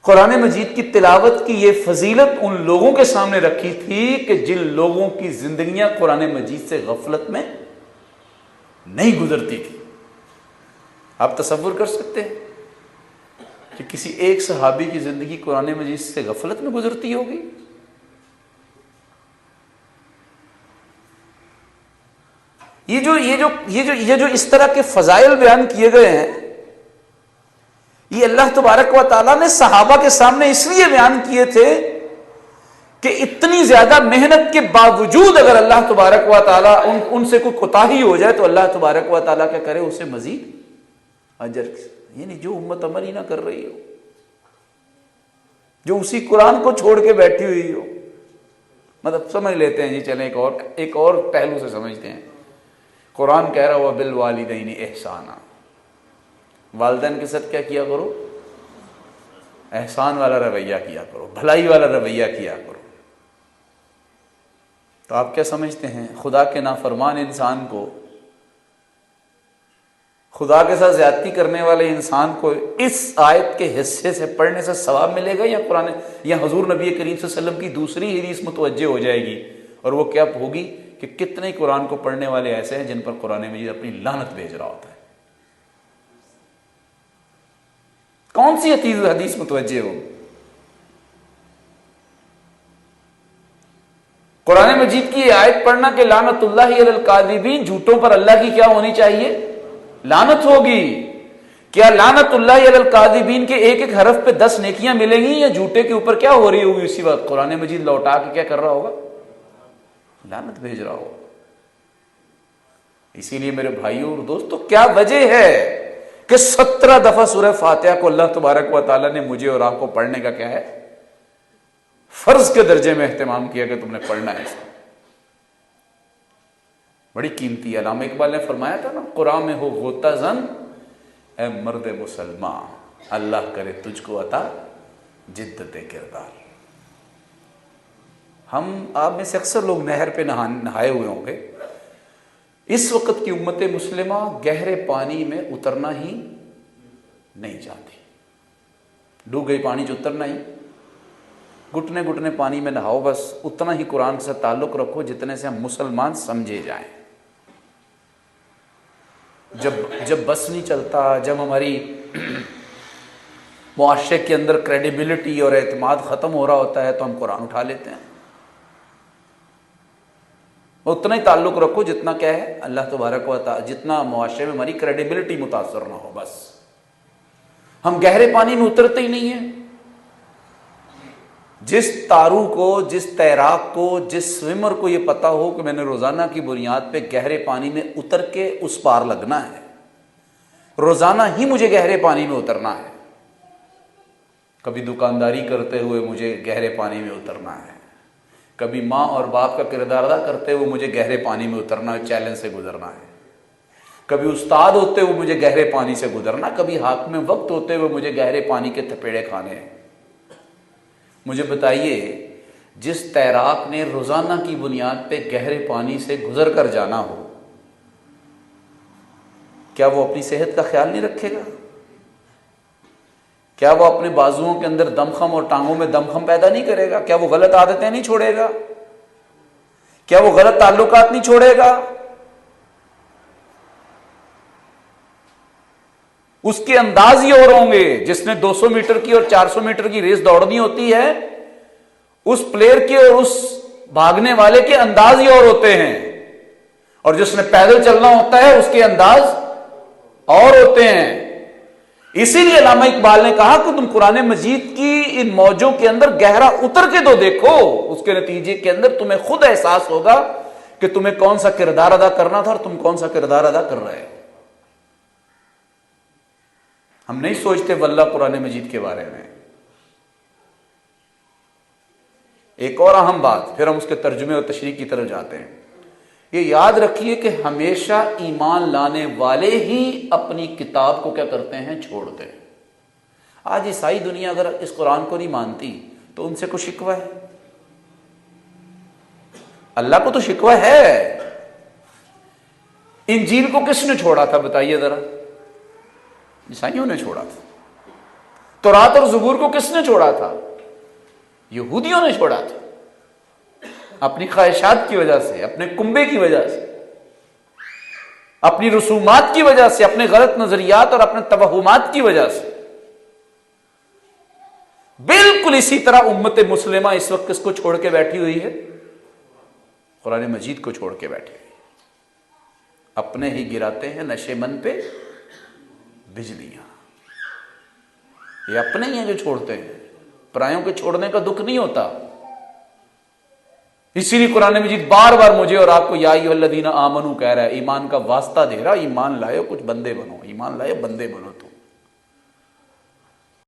कुरान मजीद की तिलावत की ये फजीलत उन लोगों के सामने रखी थी कि जिन लोगों की जिंदगियां कुरान मजीद से गफलत में नहीं गुजरती थी। आप तसव्वुर कर सकते हैं कि किसी एक सहाबी की जिंदगी कुरान मजीद से गफलत में गुजरती होगी? ये जो इस तरह के फजाइल बयान किए गए हैं, ये अल्लाह तबारक व तआला ने सहाबा के सामने इसलिए बयान किए थे कि इतनी ज्यादा मेहनत के बावजूद अगर अल्लाह तबारक व तआला उनसे कोई कोताही हो जाए तो अल्लाह तबारक व तआला क्या करे, उसे मजीद अजर। यानी जो उम्मत अमल ही ना कर रही हो, जो उसी कुरान को छोड़ के बैठी हुई हो, मतलब समझ लेते हैं जी, चलें एक और पहलू से समझते हैं। कुरान कह रहा हुआ बिल वालिदैन एहसाना, वालिदैन के साथ क्या किया करो? एहसान वाला रवैया किया करो, भलाई वाला रवैया किया करो। तो आप क्या समझते हैं, खुदा के नाफरमान इंसान को, खुदा के साथ ज्यादती करने वाले इंसान को इस आयत के हिस्से से पढ़ने से सवाब मिलेगा, या कुरान या हुजूर नबी करीम सल्लल्लाहु अलैहि वसल्लम की दूसरी हदीस मुतवज्जे हो जाएगी? और वो क्या होगी कि कितने कुरान को पढ़ने वाले ऐसे हैं जिन पर कुरान मजीद अपनी लानत भेज रहा होता है। कौन सी हदीस मुतवज्जे हो? कुरान मजीद की आयत पढ़ना के लानतुल्लाहि अलल काज़िबीन, झूठों पर अल्लाह की क्या होनी चाहिए? लानत होगी। क्या लानतुल्लाहि अलल काज़िबीन के एक एक हरफ पे 10 नेकियां मिलेंगी, या झूठे के ऊपर क्या हो रही होगी? उसी वक्त कुरान मजीद लौटा के क्या कर रहा होगा? लानत भेज रहा होगा। इसीलिए मेरे भाइयों और दोस्तों, क्या वजह है कि 17 दफा सूरह फातिहा को अल्लाह तबारक व तआला ने मुझे और आपको पढ़ने का क्या है, फर्ज के दर्जे में एहतमाम किया कि तुमने पढ़ना है इसको। बड़ी कीमती है। अल्लामा इकबाल ने फरमाया था ना, कुरान में हो गोता जन ए मर्द मुसलमान, अल्लाह करे तुझको अता जिद्दत किरदार। हम आप में से अक्सर लोग नहर पे नहाए हुए होंगे। इस वक्त की उम्मत मुस्लिमा गहरे पानी में उतरना ही नहीं चाहती। डूब गई पानी जो उतरना ही, घुटने घुटने पानी में नहाओ, बस उतना ही कुरान से ताल्लुक रखो जितने से हम मुसलमान समझे जाएं। जब बस नहीं चलता, जब हमारी मुआशरे के अंदर क्रेडिबिलिटी और एतमाद ख़त्म हो रहा होता है, तो हम कुरान उठा लेते हैं। उतना ही ताल्लुक रखो जितना क्या है, अल्लाह तबारक व तआला, जितना मुआशरे में हमारी क्रेडिबिलिटी मुतासर ना हो। बस हम गहरे पानी में उतरते ही नहीं है। जिस तारू को, जिस तैराक को, जिस स्विमर को यह पता हो कि मैंने रोजाना की बुनियाद पे गहरे पानी में उतर के उस पार लगना है, रोजाना ही मुझे गहरे पानी में उतरना है, कभी दुकानदारी करते हुए मुझे गहरे पानी में उतरना है, कभी माँ और बाप का किरदार अदा करते हुए मुझे गहरे पानी में उतरना है, चैलेंज से गुजरना है, कभी उस्ताद होते हुए मुझे गहरे पानी से गुजरना, कभी हाथ में वक्त होते हुए मुझे गहरे पानी के थपेड़े खाने हैं। मुझे बताइए, जिस तैराक ने रोजाना की बुनियाद पे गहरे पानी से गुजर कर जाना हो, क्या वो अपनी सेहत का ख्याल नहीं रखेगा? क्या वो अपने बाजुओं के अंदर दमखम और टांगों में दमखम पैदा नहीं करेगा? क्या वो गलत आदतें नहीं छोड़ेगा? क्या वो गलत ताल्लुकात नहीं छोड़ेगा? उसके अंदाज ही और होंगे। जिसने 200 मीटर की और 400 मीटर की रेस दौड़नी होती है, उस प्लेयर के और उस भागने वाले के अंदाज ही और होते हैं, और जिसने पैदल चलना होता है उसके अंदाज और होते हैं। इसीलिए अल्लामा इकबाल ने कहा कि तुम कुरान मजीद की इन मौजों के अंदर गहरा उतर के तो देखो, उसके नतीजे के अंदर तुम्हें खुद एहसास होगा कि तुम्हें कौन सा किरदार अदा करना था और तुम कौन सा किरदार अदा कर रहे हो। हम नहीं सोचते वल्लाह कुरान मजीद के बारे में। एक और अहम बात, फिर हम उसके तर्जुमे और तशरीह की तरफ जाते हैं। ये याद रखिए कि हमेशा ईमान लाने वाले ही अपनी किताब को क्या करते हैं, छोड़ते हैं। आज ईसाई दुनिया अगर इस कुरान को नहीं मानती तो उनसे कुछ शिकवा है? अल्लाह को तो शिकवा है। इंजील को किसने छोड़ा था बताइए जरा? ईसाइयों ने छोड़ा था। तौरात और ज़बूर को किसने छोड़ा था? यहूदियों ने छोड़ा था, अपनी ख्वाहिशात की वजह से, अपने कुंबे की वजह से, अपनी रसूमात की वजह से, अपने गलत नजरियात और अपने तवहुमात की वजह से। बिल्कुल इसी तरह उम्मत मुस्लिमा इस वक्त किसको छोड़ के बैठी हुई है? कुरान मजीद को छोड़ के बैठी हुई। अपने ही गिराते हैं नशेमन पे बिजलियां। ये अपने ही हैं जो छोड़ते हैं, परायों के छोड़ने का दुख नहीं होता। इसीलिए कुरान मजीद बार बार मुझे और आपको या अय्युहल्लज़ीना आमनू कह रहा है, ईमान का वास्ता दे रहा, ईमान लाए कुछ बंदे बनो, ईमान लाए बंदे बनो। तुम